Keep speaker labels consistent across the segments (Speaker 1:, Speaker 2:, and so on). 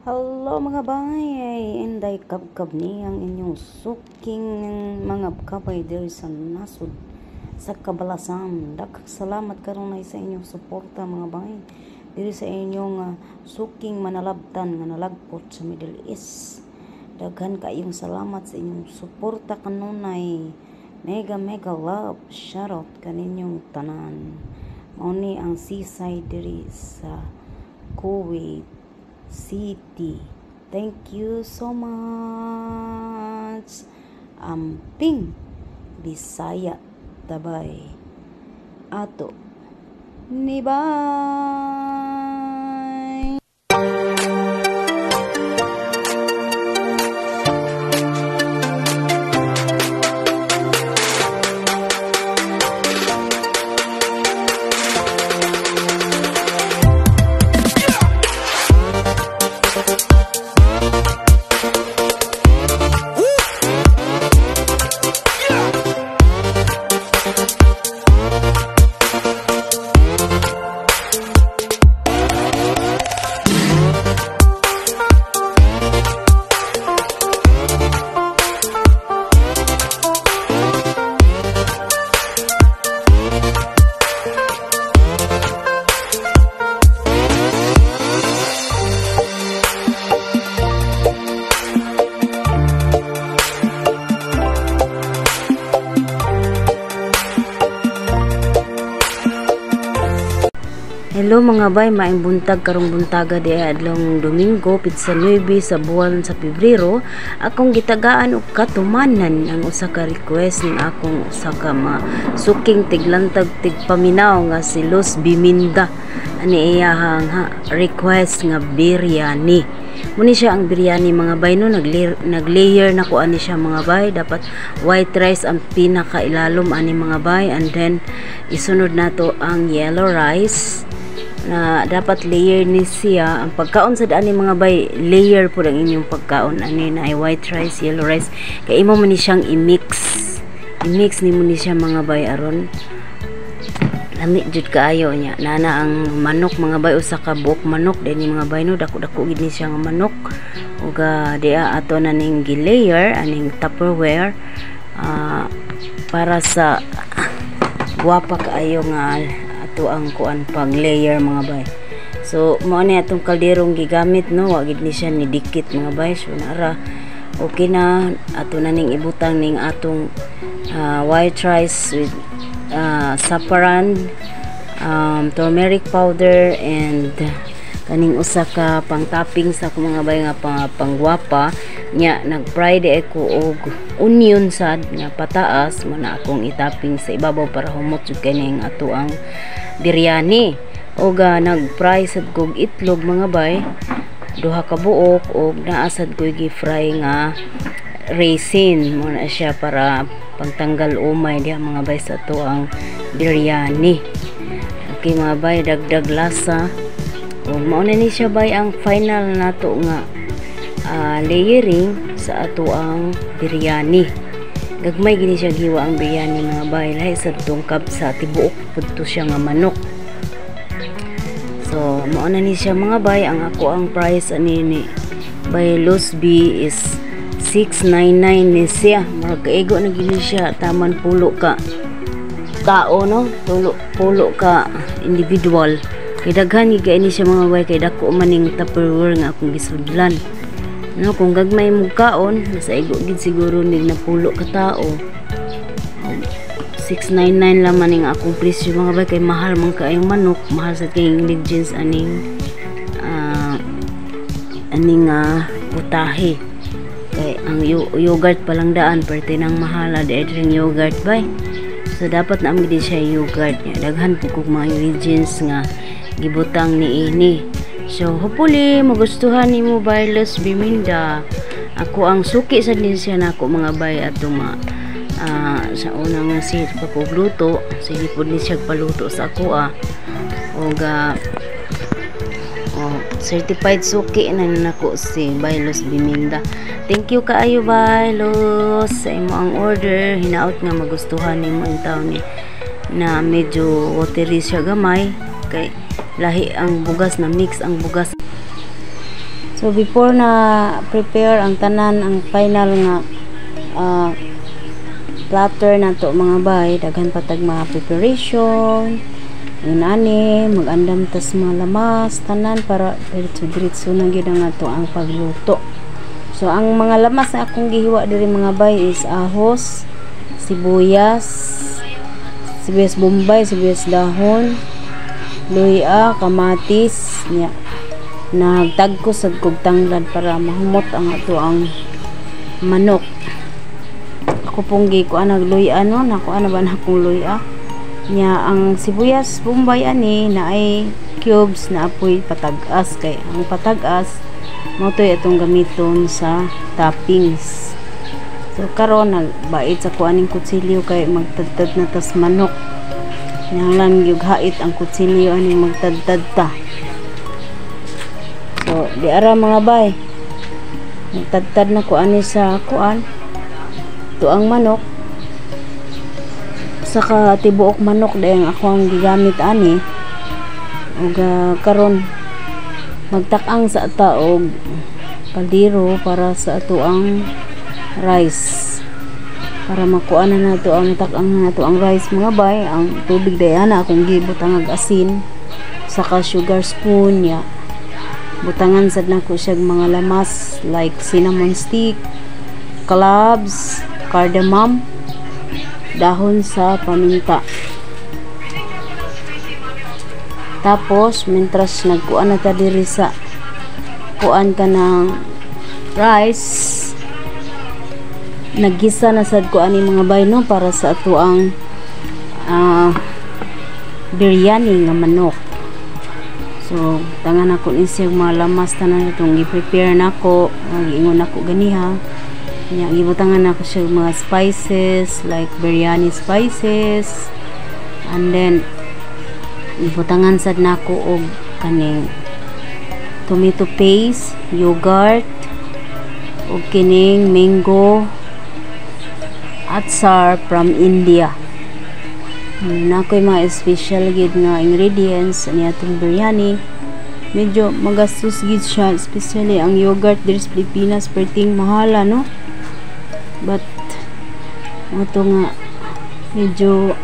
Speaker 1: Hello mga bay, inday kabkab ni ang inyong suking mga kabay diri sa nasud sa Kabalasan. Daghang salamat karon sa inyong suporta mga bay diri sa inyong suking manalabtan nga nalagpot sa Middle East. Daghan kaayong salamat sa inyong suporta kanunay. Mega love, shoutout kaninyong tanan. Mao ni ang seaside diri sa Kuwait City. Thank you so much. Amping Bisaya tabay ato ni bay. Hello mga bay, maing buntag karong buntaga di adlong Domingo, pitsa 9 sa buwan sa Pebrero. Akong gitagaan og katumanan ang usa ka request ng akong usa ka suking tiglantag tigpaminaw nga si Los Biminda. Ani iyahang request nga biryani. Muni siya ang biryani mga bay no, naglayer na ko ani siya mga bay. Dapat white rice ang pinakailalom ani mga bay, and then isunod nato ang yellow rice na dapat layer ni siya. Ang pagkaon sa daan ni mga bay, layer po ang inyong pagkaon ani na ay white rice, yellow rice, kay imo man ni siyang i-mix ni mo ni siya mga bay aron lami jud kaayo nya. Nana ang manok mga bay, usa ka buok manok din ni mga bay no, dako-dako gid ni siya nga manok. Ug dia ato na ning gi-layer aning Tupperware para sa guwapa kaayo nga ang kuan pag layer mga bay. So mao ni atong kalderong gigamit no, wa gid ni siya ni dikit mga bay. So nara okay na ato na ning ibutang ning atong white rice with saffron, turmeric powder, and kaning usa ka pang topping sa ako mga bay nga panggwapa nya. Nag-fry di ako og onion sad nga pataas mo na akong itopping sa ibabaw para humot jud kaning ato ang biryani. Og nag-fry sad kog itlog mga bay, duha ka buok, og naasad ko gi-fry nga raisin mo na siya para pagtanggal umay diha mga bay sa ato ang biryani. Okay mga bay, dagdag lasa. Og mao na ni siya bay ang final nato nga layering sa ato ang biryani. Gagmay gini siya giwa ang biryani mga bay, lahi sa tungkab sa tibuok pudto siya nga manok. So mao na ni siya mga bay. Ang ako ang price ani ni by Los B is 699 ni siya. Magkaigo na gini siya, taman pulo ka tao no, pulo ka individual. Kay daghan gi kay ni siya mga bay, kay dako maning Tupperware nga akong gisudlan no. Kung gagmay mo kaon, nasa igo gid siguro nig na pulo ka tao. 699 lang man ang akong presyo mga bay, kay mahal man kaayong manok, mahal sa kayong ingredients aning putahe. Kay ang yogurt pa lang daan perte nang mahala di drink yogurt bay. So dapat na amid siya yogurt nya. Daghan po kog mga ingredients nga gibutang ni ini. So hopefully magustuhan nimo bay Los Biminda. Ako ang suki sa din siya nako mga bay ato sa unang nga si pagluto, sige po ni siya paluto sa ako og certified suki na nako si bay Los Biminda. Thank you kaayo bay Los sa imo ang order. Hinaot nga magustuhan nimo ang taon ni na medyo watery siya gamay kay lahi ang bugas na mix ang bugas. So before na prepare ang tanan, ang final nga platter na to mga bay, daghan patag mga preparation yun ani, mag-andam tas mga lamas tanan para diretso na gyud nga to ang pagluto. So ang mga lamas na akong gihiwa diri mga bay is ahos, sibuyas bombay, sibuyas dahon, luya, kamatis nya. Nagtagko sad kog tanglad para mahumot ang ato ang manok. Ako pong gikuan nagluya no, nakuha na ba na akong luya nya. Ang sibuyas bombay ani na ay cubes na apoy patag-as, kay ang patag-as mao to itong gamiton sa toppings. So karon nagbait sa kuaning kutsilyo kay magtadtad na tas manok. Nanglan gyud hait ang kutsilyo ani magtadtad ta. So di ara mga bay, magtadtad na ko ani sa kuan to ang manok, saka tibuok manok dayang ako ang gigamit ani. Ug karon magtak-ang sa ata og kaldero para sa ato ang rice, para makuha na nato ang tak-ang na nato ang rice mga bay. Ang tubig dayana akong gibutang ag asin saka sugar spoon ya. Butangan sad nako siya mga lamas like cinnamon stick, cloves, cardamom, dahon sa paminta. Tapos mentras nagkuan na ta diri sa kuan ka ng rice, naggisa na sad ko ani mga bay no para sa ato ang biryani nga manok. So tangan ako insig mga lamas tanan itong i-prepare nako, giingon nako ganiha nya. Gibutangan nako siya mga spices like biryani spices, and then gibutangan sad nako og kaning tomato paste, yogurt, og kining mango atsar from India. Nakoy mga special gid nga ingredients ni atong biryani. Medyo magastos gid siya, especially ang yogurt diri sa Pilipinas perting mahala no, but ato nga medyo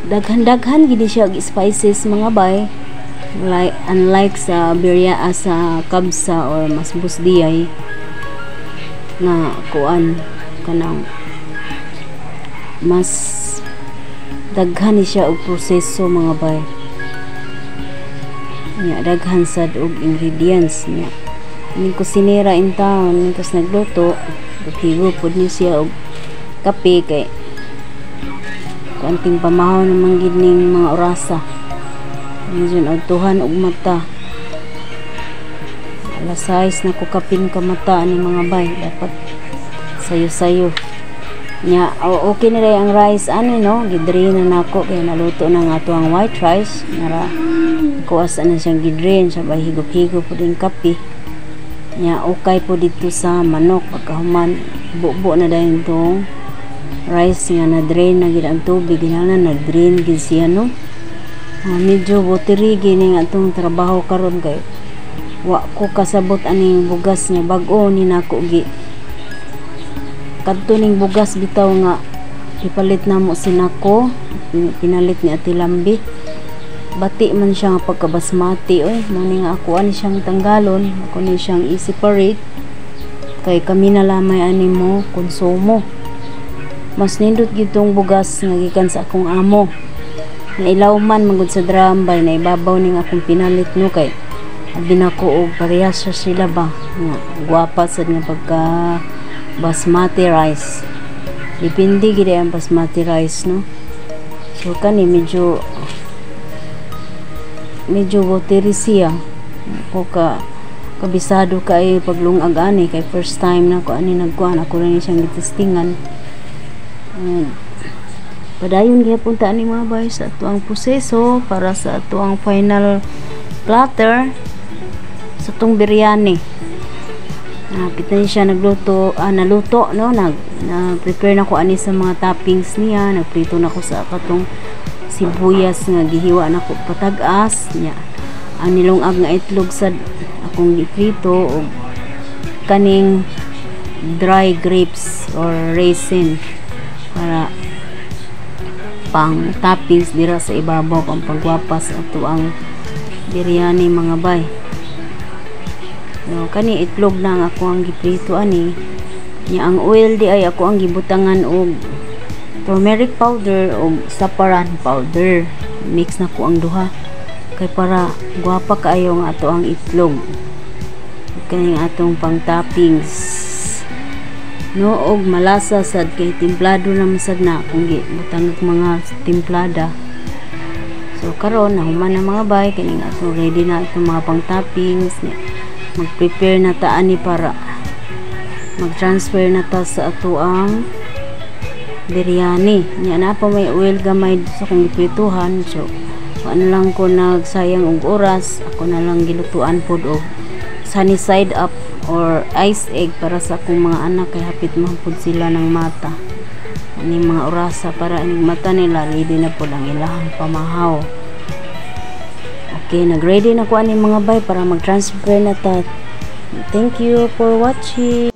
Speaker 1: daghan gid siya og spices mga bay, like unlike sa biryani sa kabsa or mas busdiyay nga kuan kanang mas daghan ni siya og proseso mga bay nya. Daghan sad og ingredients nya. Ning kusinera in town tas nagluto, higo pud ni siya og kape kay kanting pamahaw naman gid ning mga orasa. Medyo autuhan og mata. Alas 6 na ko kapin ka mata ni mga bay, dapat sayo-sayo nya. Okay na rin ang rice ani no, gidrain na nako kay naluto na nga to ang white rice nara kuwas na siyang gidrain sabay higop-higop po din kape nya. Okay po dito sa manok pagkahuman bubo na dayon tong rice nga na drain na gid ang tubig na nag-drain gid siya no. Medyo buteri gini nga tong trabaho karon kay wa ko kasabot aning bugas nga bag-o ni nako gi kadto ning bugas bitaw nga ipalit na mo sinako, pinalit ni Ate Lambi. Bati man siya nga pagkabasmati oy, mo ni nga ako ani siyang tanggalon, ako ni siyang i-separate kay kami na lamay ani mo konsumo. Mas nindot gitong bugas nga gikan sa akong amo. Nailaw man magud sa drum bay na ibabaw ning akong pinalit no kay abi nako og parehas sila ba nga gwapa sad nga pagka basmati rice. Depende gid ang basmati rice no. So kani medyo boteri siya ko kabisado kay paglungag ani kay first time na ko ani nagkuan ako rin siyang gitestingan. Padayon gyapon ta ani mga bay sa ato ang proseso para sa ato ang final platter sa tong biryani. Kita siya naluto no, nag-prepare na ko ani sa mga toppings niya, nagprito na ko sa katong sibuyas nga gihiwa na ko patag-as niya. nilungag nga itlog sa akong giprito og kaning dry grapes or raisin para pang toppings dira sa ibabaw pang pagwapas ato ang biryani mga bay. No, kani itlog na ang ako ang giprito ani. Nya ang oil di ay ako ang gibutangan og turmeric powder o saffron powder. Mix na ko ang duha kay para gwapa kaayo nga ato ang itlog. Kani atong pang toppings. No, og malasa sad kay timplado na masad na kung gibutang mga timplada. So karon nahuman na mga bay kani ato ready na itong mga pang toppings. Mag-prepare na ta ani para mag-transfer na ta sa ato ang biryani. Nya na pa may oil gamay sa kung iprituhan. So ano lang ko nagsayang og oras, ako na lang gilutuan pod og sunny side up or ice egg para sa akong mga anak kay hapit mahapod sila ng mata. Ani mga orasa para inig mata nila ready na pod ang ilahang pamahaw. Okay, nag-ready na ko ani mga bay para mag-transfer na ta. Thank you for watching.